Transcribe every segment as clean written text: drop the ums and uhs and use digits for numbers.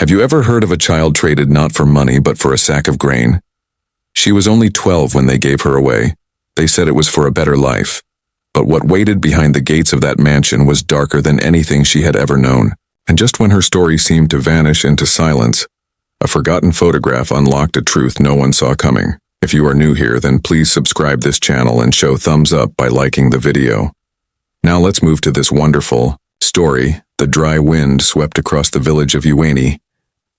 Have you ever heard of a child traded not for money but for a sack of grain? She was only 12 when they gave her away. They said it was for a better life. But what waited behind the gates of that mansion was darker than anything she had ever known. And just when her story seemed to vanish into silence, a forgotten photograph unlocked a truth no one saw coming. If you are new here, then please subscribe this channel and show thumbs up by liking the video. Now let's move to this wonderful story. The dry wind swept across the village of Ueni,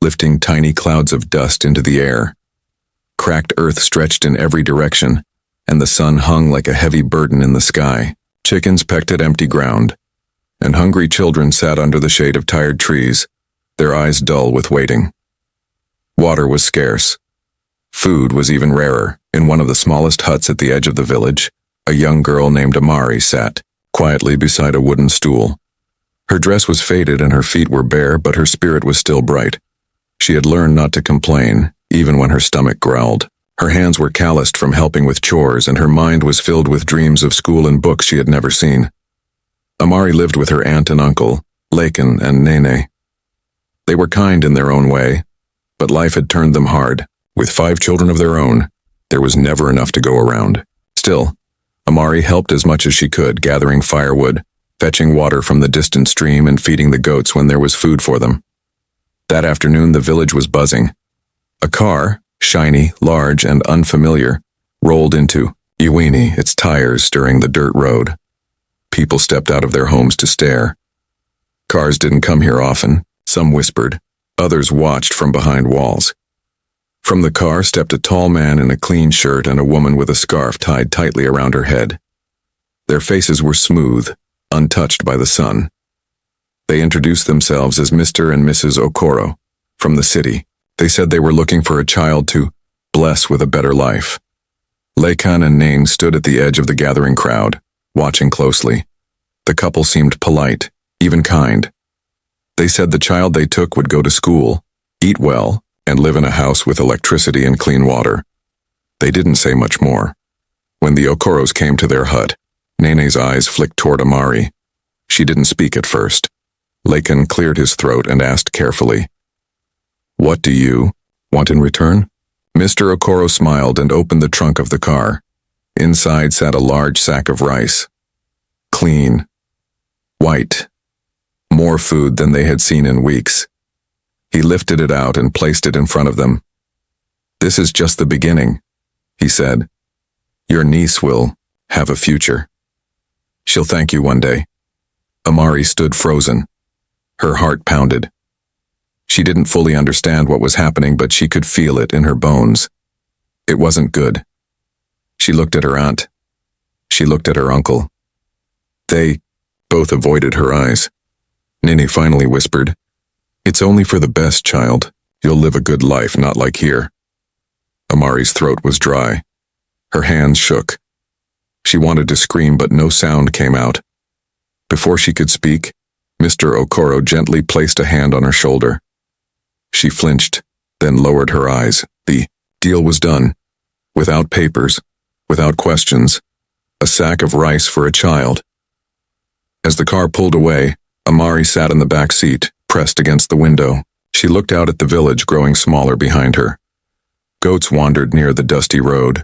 lifting tiny clouds of dust into the air. Cracked earth stretched in every direction, and the sun hung like a heavy burden in the sky. Chickens pecked at empty ground, and hungry children sat under the shade of tired trees, their eyes dull with waiting. Water was scarce. Food was even rarer. In one of the smallest huts at the edge of the village, a young girl named Amari sat quietly beside a wooden stool. Her dress was faded and her feet were bare, but her spirit was still bright. She had learned not to complain, even when her stomach growled. Her hands were calloused from helping with chores, and her mind was filled with dreams of school and books she had never seen. Amari lived with her aunt and uncle, Lakin and Nene. They were kind in their own way, but life had turned them hard. With 5 children of their own, there was never enough to go around. Still, Amari helped as much as she could, gathering firewood, fetching water from the distant stream, and feeding the goats when there was food for them. That afternoon, the village was buzzing. A car, shiny, large, and unfamiliar, rolled into Ueni, its tires stirring the dirt road. People stepped out of their homes to stare. Cars didn't come here often. Some whispered. Others watched from behind walls. From the car stepped a tall man in a clean shirt and a woman with a scarf tied tightly around her head. Their faces were smooth, untouched by the sun. They introduced themselves as Mr. and Mrs. Okoro, from the city. They said they were looking for a child to bless with a better life. Lakan and Nain stood at the edge of the gathering crowd, watching closely. The couple seemed polite, even kind. They said the child they took would go to school, eat well, and live in a house with electricity and clean water. They didn't say much more. When the Okoros came to their hut, Nene's eyes flicked toward Amari. She didn't speak at first. Lakin cleared his throat and asked carefully, "What do you want in return?" Mr. Okoro smiled and opened the trunk of the car. Inside sat a large sack of rice. Clean. White. More food than they had seen in weeks. He lifted it out and placed it in front of them. "This is just the beginning," he said. "Your niece will have a future. She'll thank you one day." Amari stood frozen. Her heart pounded. She didn't fully understand what was happening, but she could feel it in her bones. It wasn't good. She looked at her aunt. She looked at her uncle. They both avoided her eyes. Nini finally whispered, "It's only for the best, child. You'll live a good life, not like here." Amari's throat was dry. Her hands shook. She wanted to scream, but no sound came out. Before she could speak, Mr. Okoro gently placed a hand on her shoulder. She flinched, then lowered her eyes. The deal was done. Without papers, without questions. A sack of rice for a child. As the car pulled away, Amari sat in the back seat, pressed against the window. She looked out at the village growing smaller behind her. Goats wandered near the dusty road.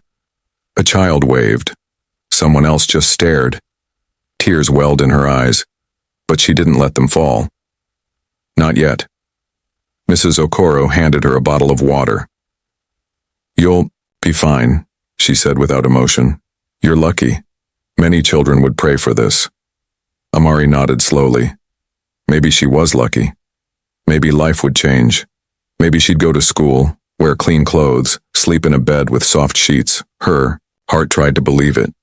A child waved. Someone else just stared. Tears welled in her eyes, but she didn't let them fall. Not yet. Mrs. Okoro handed her a bottle of water. "You'll be fine," she said without emotion. "You're lucky. Many children would pray for this." Amari nodded slowly. Maybe she was lucky. Maybe life would change. Maybe she'd go to school, wear clean clothes, sleep in a bed with soft sheets. Her heart tried to believe it.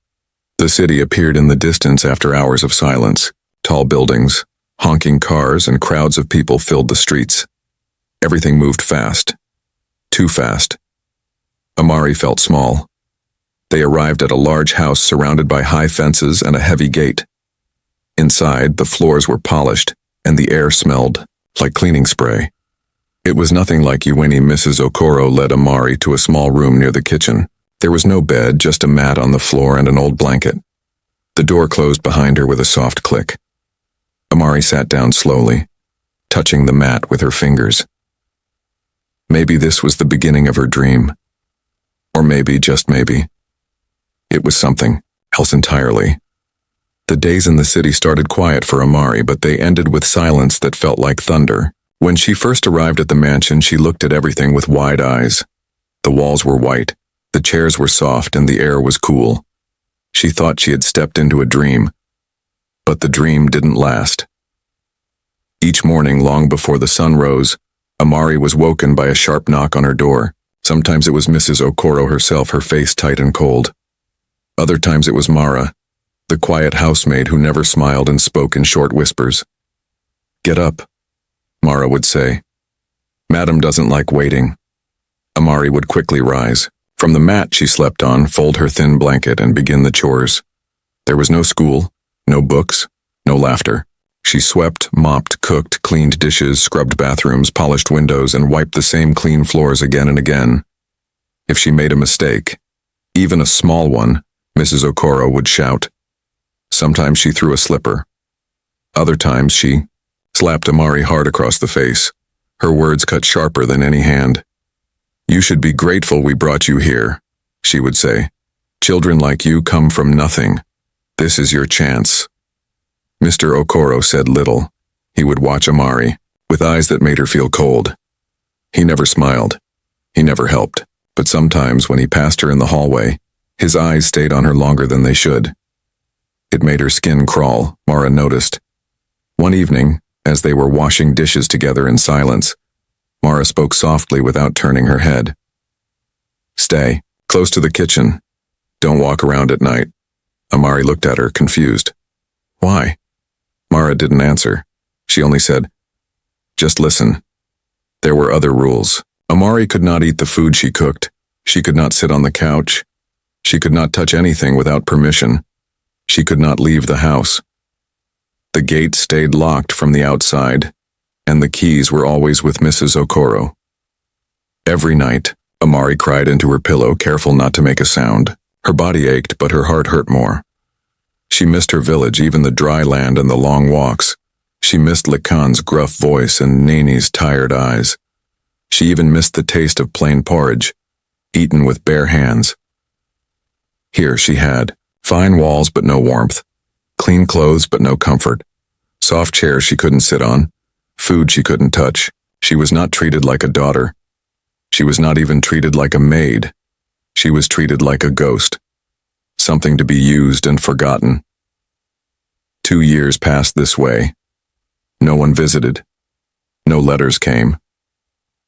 The city appeared in the distance after hours of silence. Tall buildings, honking cars, and crowds of people filled the streets. Everything moved fast. Too fast. Amari felt small. They arrived at a large house surrounded by high fences and a heavy gate. Inside, the floors were polished, and the air smelled like cleaning spray. It was nothing like Ueni. Mrs. Okoro led Amari to a small room near the kitchen. There was no bed, just a mat on the floor and an old blanket. The door closed behind her with a soft click. Amari sat down slowly, touching the mat with her fingers. Maybe this was the beginning of her dream. Or maybe, just maybe, it was something else entirely. The days in the city started quiet for Amari, but they ended with silence that felt like thunder. When she first arrived at the mansion, she looked at everything with wide eyes. The walls were white, the chairs were soft, and the air was cool. She thought she had stepped into a dream. But the dream didn't last. Each morning, long before the sun rose, Amari was woken by a sharp knock on her door. Sometimes it was Mrs. Okoro herself, her face tight and cold. Other times it was Mara, the quiet housemaid who never smiled and spoke in short whispers. "Get up," Mara would say. "Madam doesn't like waiting." Amari would quickly rise. From the mat she slept on, fold her thin blanket and begin the chores. There was no school, no books, no laughter. She swept, mopped, cooked, cleaned dishes, scrubbed bathrooms, polished windows, and wiped the same clean floors again and again. If she made a mistake, even a small one, Mrs. Okoro would shout. Sometimes she threw a slipper. Other times she slapped Amari hard across the face. Her words cut sharper than any hand. "You should be grateful we brought you here," she would say. "Children like you come from nothing. This is your chance." Mr. Okoro said little. He would watch Amari, with eyes that made her feel cold. He never smiled. He never helped. But sometimes when he passed her in the hallway, his eyes stayed on her longer than they should. It made her skin crawl, Mara noticed. One evening, as they were washing dishes together in silence, Mara spoke softly without turning her head. "Stay, close to the kitchen. Don't walk around at night." Amari looked at her, confused. "Why?" Mara didn't answer. She only said, "Just listen." There were other rules. Amari could not eat the food she cooked. She could not sit on the couch. She could not touch anything without permission. She could not leave the house. The gate stayed locked from the outside, and the keys were always with Mrs. Okoro. Every night, Amari cried into her pillow, careful not to make a sound. Her body ached, but her heart hurt more. She missed her village, even the dry land and the long walks. She missed Lacan's gruff voice and Nani's tired eyes. She even missed the taste of plain porridge, eaten with bare hands. Here she had fine walls but no warmth, clean clothes but no comfort, soft chairs she couldn't sit on, food she couldn't touch. She was not treated like a daughter. She was not even treated like a maid. She was treated like a ghost, something to be used and forgotten. 2 years passed this way. No one visited. No letters came.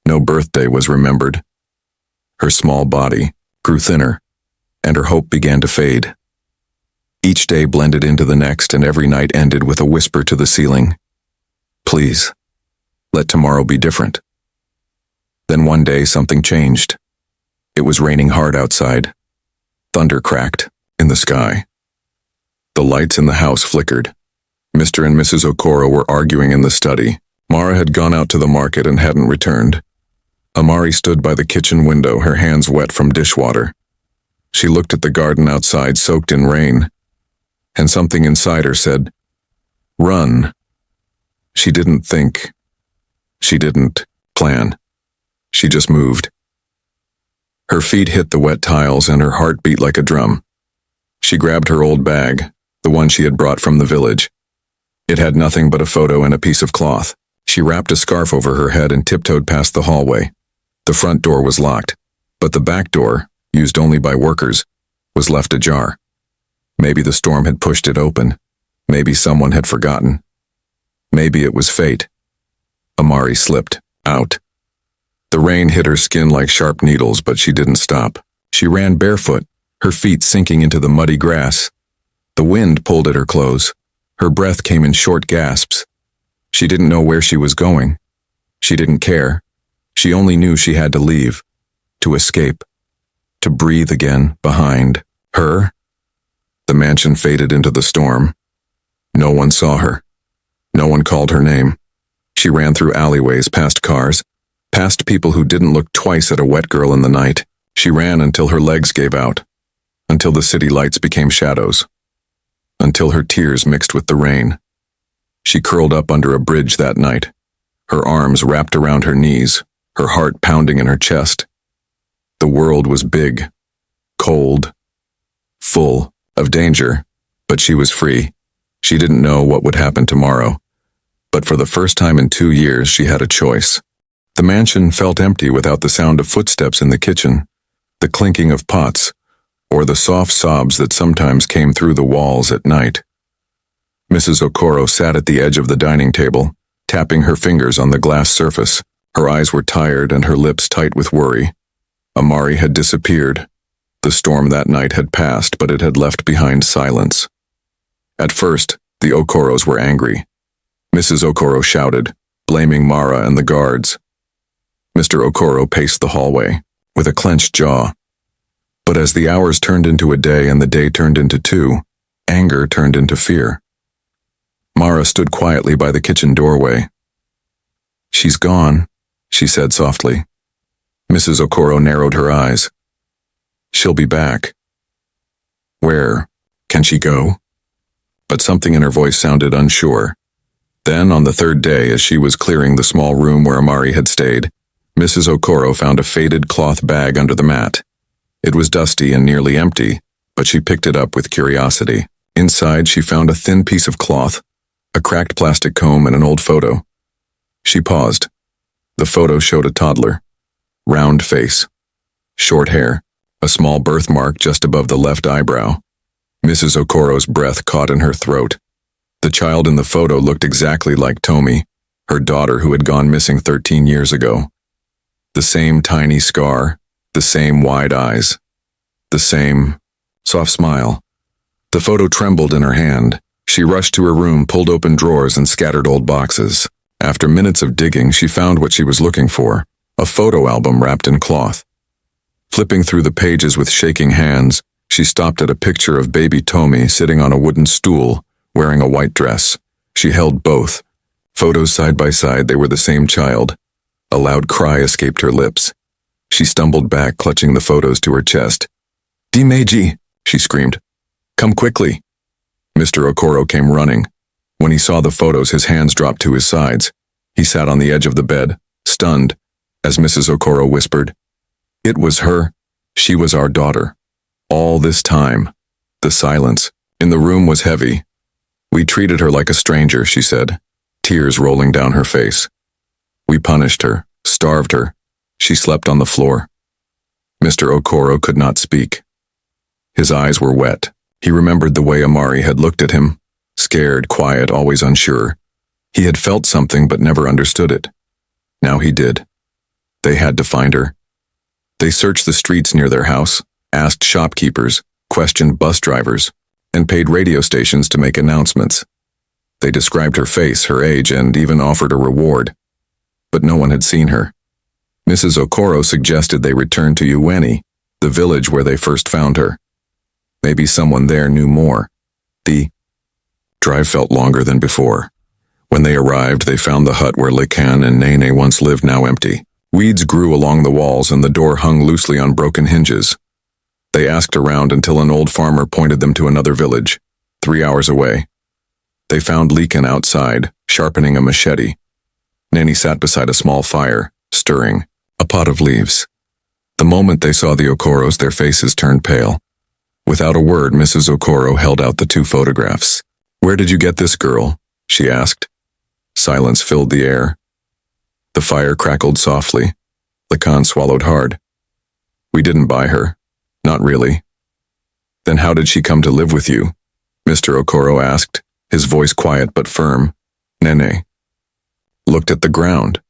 No birthday was remembered. Her small body grew thinner, and her hope began to fade. Each day blended into the next, and every night ended with a whisper to the ceiling. "Please, let tomorrow be different." Then one day something changed. It was raining hard outside. Thunder cracked in the sky. The lights in the house flickered. Mr. and Mrs. Okoro were arguing in the study. Mara had gone out to the market and hadn't returned. Amari stood by the kitchen window, her hands wet from dishwater. She looked at the garden outside, soaked in rain, and something inside her said, "Run." She didn't think. She didn't plan. She just moved. Her feet hit the wet tiles and her heart beat like a drum. She grabbed her old bag, the one she had brought from the village. It had nothing but a photo and a piece of cloth. She wrapped a scarf over her head and tiptoed past the hallway. The front door was locked, but the back door, used only by workers, was left ajar. Maybe the storm had pushed it open. Maybe someone had forgotten. Maybe it was fate. Amari slipped out. The rain hit her skin like sharp needles, but she didn't stop. She ran barefoot, her feet sinking into the muddy grass. The wind pulled at her clothes. Her breath came in short gasps. She didn't know where she was going. She didn't care. She only knew she had to leave, to escape, to breathe again behind her. The mansion faded into the storm. No one saw her. No one called her name. She ran through alleyways, past cars, past people who didn't look twice at a wet girl in the night. She ran until her legs gave out, until the city lights became shadows, until her tears mixed with the rain. She curled up under a bridge that night, her arms wrapped around her knees, her heart pounding in her chest. The world was big, cold, full of danger, but she was free. She didn't know what would happen tomorrow. But for the first time in 2 years, she had a choice. The mansion felt empty without the sound of footsteps in the kitchen, the clinking of pots, or the soft sobs that sometimes came through the walls at night. Mrs. Okoro sat at the edge of the dining table, tapping her fingers on the glass surface. Her eyes were tired and her lips tight with worry. Amari had disappeared. The storm that night had passed, but it had left behind silence. At first, the Okoros were angry. Mrs. Okoro shouted, blaming Mara and the guards. Mr. Okoro paced the hallway, with a clenched jaw. But as the hours turned into a day and the day turned into 2, anger turned into fear. Mara stood quietly by the kitchen doorway. "She's gone," she said softly. Mrs. Okoro narrowed her eyes. "She'll be back." "Where? Can she go?" But something in her voice sounded unsure. Then, on the 3rd day, as she was clearing the small room where Amari had stayed, Mrs. Okoro found a faded cloth bag under the mat. It was dusty and nearly empty, but she picked it up with curiosity. Inside, she found a thin piece of cloth, a cracked plastic comb, and an old photo. She paused. The photo showed a toddler. Round face. Short hair. A small birthmark just above the left eyebrow. Mrs. Okoro's breath caught in her throat. The child in the photo looked exactly like Tomi, her daughter who had gone missing 13 years ago. The same tiny scar, the same wide eyes, the same soft smile. The photo trembled in her hand. She rushed to her room, pulled open drawers, and scattered old boxes. After minutes of digging, she found what she was looking for, a photo album wrapped in cloth. Flipping through the pages with shaking hands, she stopped at a picture of baby Tomi sitting on a wooden stool, wearing a white dress. She held both. Photos side by side, they were the same child. A loud cry escaped her lips. She stumbled back, clutching the photos to her chest. "Dimeji!" she screamed. "Come quickly!" Mr. Okoro came running. When he saw the photos, his hands dropped to his sides. He sat on the edge of the bed, stunned, as Mrs. Okoro whispered, "It was her. She was our daughter. All this time." The silence in the room was heavy. "We treated her like a stranger," she said, tears rolling down her face. "We punished her, starved her. She slept on the floor." Mr. Okoro could not speak. His eyes were wet. He remembered the way Amari had looked at him, scared, quiet, always unsure. He had felt something but never understood it. Now he did. They had to find her. They searched the streets near their house, asked shopkeepers, questioned bus drivers, and paid radio stations to make announcements. They described her face, her age, and even offered a reward. But no one had seen her. Mrs. Okoro suggested they return to Ueni, the village where they first found her. Maybe someone there knew more. The drive felt longer than before. When they arrived, they found the hut where Lekan and Nene once lived now empty. Weeds grew along the walls and the door hung loosely on broken hinges. They asked around until an old farmer pointed them to another village, 3 hours away. They found Lekan outside, sharpening a machete. Nene sat beside a small fire, stirring a pot of leaves. The moment they saw the Okoros, their faces turned pale. Without a word, Mrs. Okoro held out the 2 photographs. "Where did you get this girl?" she asked. Silence filled the air. The fire crackled softly. Lekan swallowed hard. "We didn't buy her. Not really." "Then how did she come to live with you?" Mr. Okoro asked, his voice quiet but firm. Nene looked at the ground.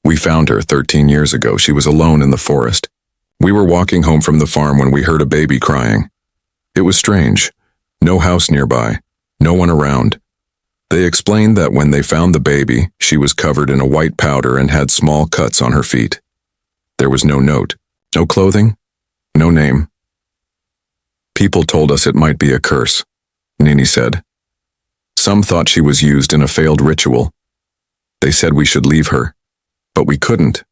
"We found her 13 years ago. She was alone in the forest. We were walking home from the farm when we heard a baby crying. It was strange. No house nearby. No one around. They explained that when they found the baby, she was covered in a white powder and had small cuts on her feet. There was no note, no clothing, no name. People told us it might be a curse," Nini said. "Some thought she was used in a failed ritual. They said we should leave her, but we couldn't.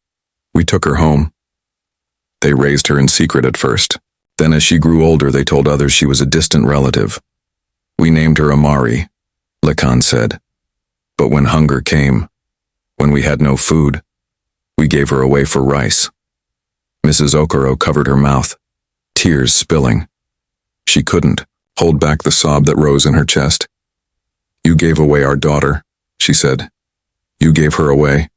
We took her home. They raised her in secret at first. Then as she grew older, they told others she was a distant relative. We named her Amari," Lekan said. "But when hunger came, when we had no food, We gave her away for rice. Mrs. Okoro covered her mouth, tears spilling. She couldn't hold back the sob that rose in her chest. You gave away our daughter, she said. You gave her away.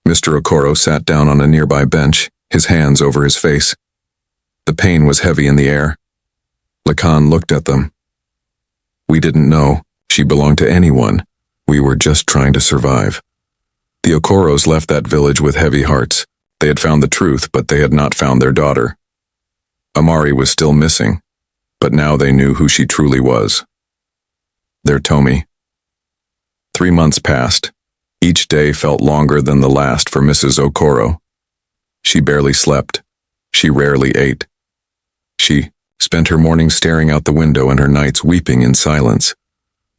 Mr. Okoro sat down on a nearby bench, his hands over his face. The pain was heavy in the air. Lacan looked at them. We didn't know she belonged to anyone. We were just trying to survive. The Okoros left that village with heavy hearts. They had found the truth, but they had not found their daughter. Amari was still missing, but now they knew who she truly was. Their Tomi. 3 months passed. Each day felt longer than the last for Mrs. Okoro. She barely slept. She rarely ate. She spent her mornings staring out the window and her nights weeping in silence.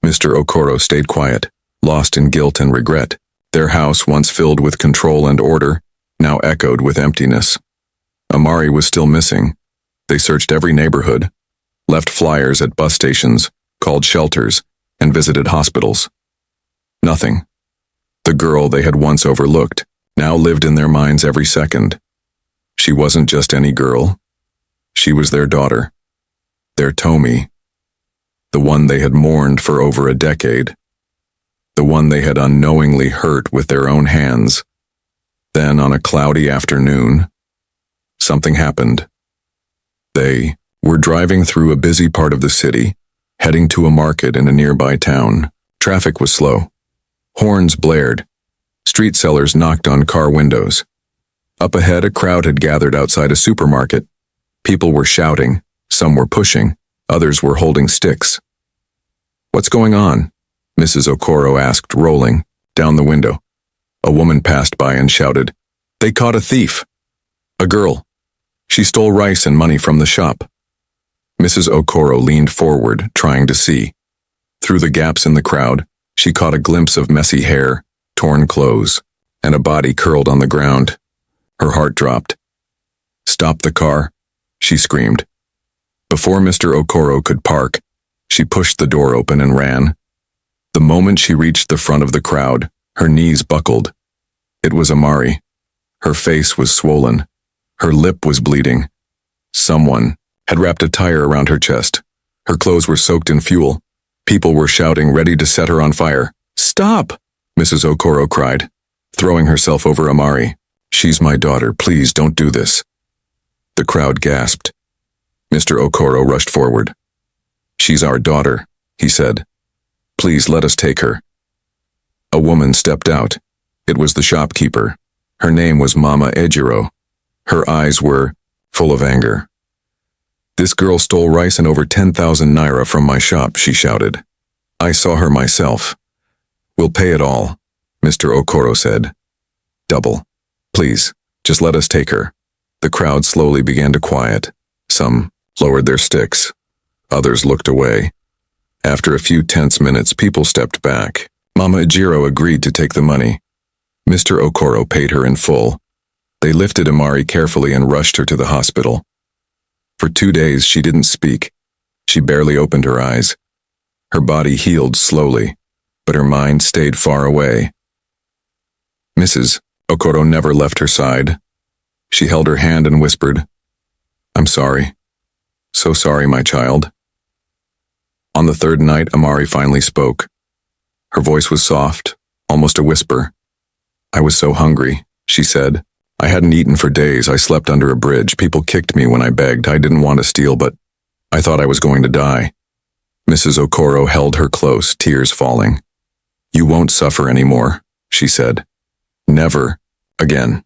Mr. Okoro stayed quiet, lost in guilt and regret. Their house, once filled with control and order, now echoed with emptiness. Amari was still missing. They searched every neighborhood, left flyers at bus stations, called shelters, and visited hospitals. Nothing. The girl they had once overlooked now lived in their minds every second. She wasn't just any girl. She was their daughter, their Tomi, the one they had mourned for over a decade, the one they had unknowingly hurt with their own hands. Then, on a cloudy afternoon, something happened. They were driving through a busy part of the city, heading to a market in a nearby town. Traffic was slow. Horns blared. Street sellers knocked on car windows. Up ahead, a crowd had gathered outside a supermarket. People were shouting, some were pushing, others were holding sticks. What's going on? Mrs. Okoro asked, rolling down the window. A woman passed by and shouted, They caught a thief. A girl. She stole rice and money from the shop. Mrs. Okoro leaned forward, trying to see. Through the gaps in the crowd, she caught a glimpse of messy hair, torn clothes, and a body curled on the ground. Her heart dropped. Stop the car, she screamed. Before Mr. Okoro could park, she pushed the door open and ran. The moment she reached the front of the crowd, her knees buckled. It was Amari. Her face was swollen. Her lip was bleeding. Someone had wrapped a tire around her chest. Her clothes were soaked in fuel. People were shouting, ready to set her on fire. Stop! Mrs. Okoro cried, throwing herself over Amari. She's my daughter. Please don't do this. The crowd gasped. Mr. Okoro rushed forward. She's our daughter, he said. Please let us take her. A woman stepped out. It was the shopkeeper. Her name was Mama Ejiro. Her eyes were full of anger. This girl stole rice and over 10,000 naira from my shop, she shouted. I saw her myself. We'll pay it all, Mr. Okoro said. Double. Please, just let us take her. The crowd slowly began to quiet. Some lowered their sticks. Others looked away. After a few tense minutes, people stepped back. Mama Ejiro agreed to take the money. Mr. Okoro paid her in full. They lifted Amari carefully and rushed her to the hospital. For 2 days, she didn't speak. She barely opened her eyes. Her body healed slowly, but her mind stayed far away. Mrs. Okoro never left her side. She held her hand and whispered, I'm sorry. So sorry, my child. On the 3rd night, Amari finally spoke. Her voice was soft, almost a whisper. I was so hungry, she said. I hadn't eaten for days. I slept under a bridge. People kicked me when I begged. I didn't want to steal, but I thought I was going to die. Mrs. Okoro held her close, tears falling. You won't suffer anymore, she said. Never again.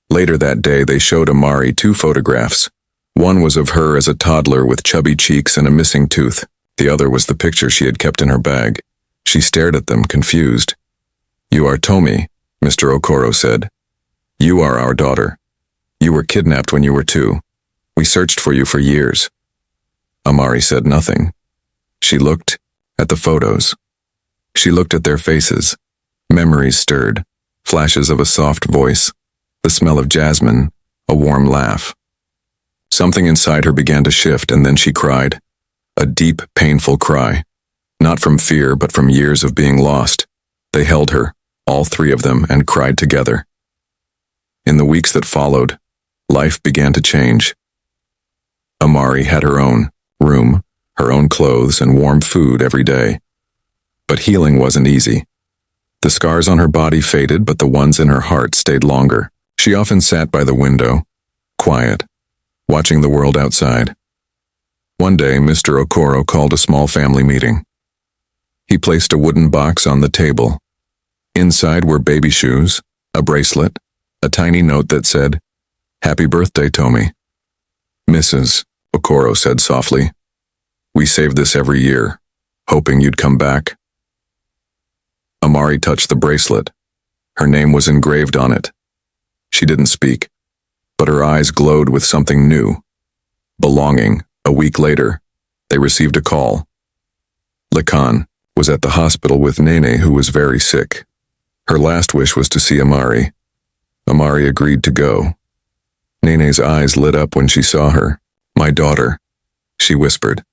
Later that day, they showed Amari 2 photographs. One was of her as a toddler with chubby cheeks and a missing tooth. The other was the picture she had kept in her bag. She stared at them, confused. You are Tomi, Mr. Okoro said. You are our daughter. You were kidnapped when you were 2. We searched for you for years. Amari said nothing. She looked at the photos. She looked at their faces. Memories stirred, flashes of a soft voice, the smell of jasmine, a warm laugh. Something inside her began to shift, and then she cried. A deep, painful cry. Not from fear, but from years of being lost. They held her, all 3 of them, and cried together. In the weeks that followed, life began to change. Amari had her own room, her own clothes, and warm food every day. But healing wasn't easy. The scars on her body faded, but the ones in her heart stayed longer. She often sat by the window, quiet, watching the world outside. One day, Mr. Okoro called a small family meeting. He placed a wooden box on the table. Inside were baby shoes, a bracelet, a tiny note that said, "Happy birthday, Tomi." "Mrs. Okoro said softly, "We save this every year, hoping you'd come back." Amari touched the bracelet. Her name was engraved on it. She didn't speak, but her eyes glowed with something new. Belonging. A week later, they received a call. Lakan was at the hospital with Nene, who was very sick. Her last wish was to see Amari. Amari agreed to go. Nene's eyes lit up when she saw her. "My daughter," she whispered.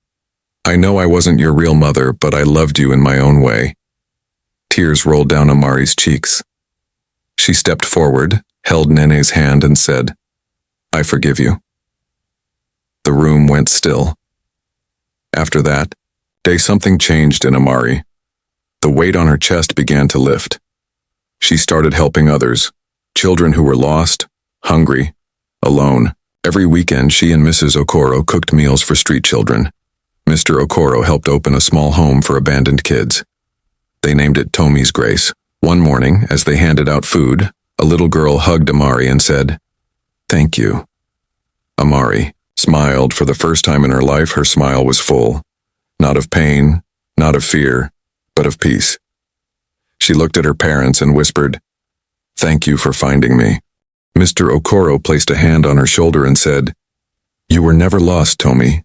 "I know I wasn't your real mother, but I loved you in my own way." Tears rolled down Amari's cheeks. She stepped forward, held Nene's hand, and said, "I forgive you." The room went still. After that day, something changed in Amari. The weight on her chest began to lift. She started helping others, children who were lost, hungry, alone. Every weekend, she and Mrs. Okoro cooked meals for street children. Mr. Okoro helped open a small home for abandoned kids. They named it Tomi's Grace. One morning, as they handed out food, a little girl hugged Amari and said, "Thank you." Amari smiled. For the first time in her life, her smile was full. Not of pain, not of fear, but of peace. She looked at her parents and whispered, "Thank you for finding me." Mr. Okoro placed a hand on her shoulder and said, "You were never lost, Tomi.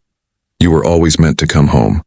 You were always meant to come home."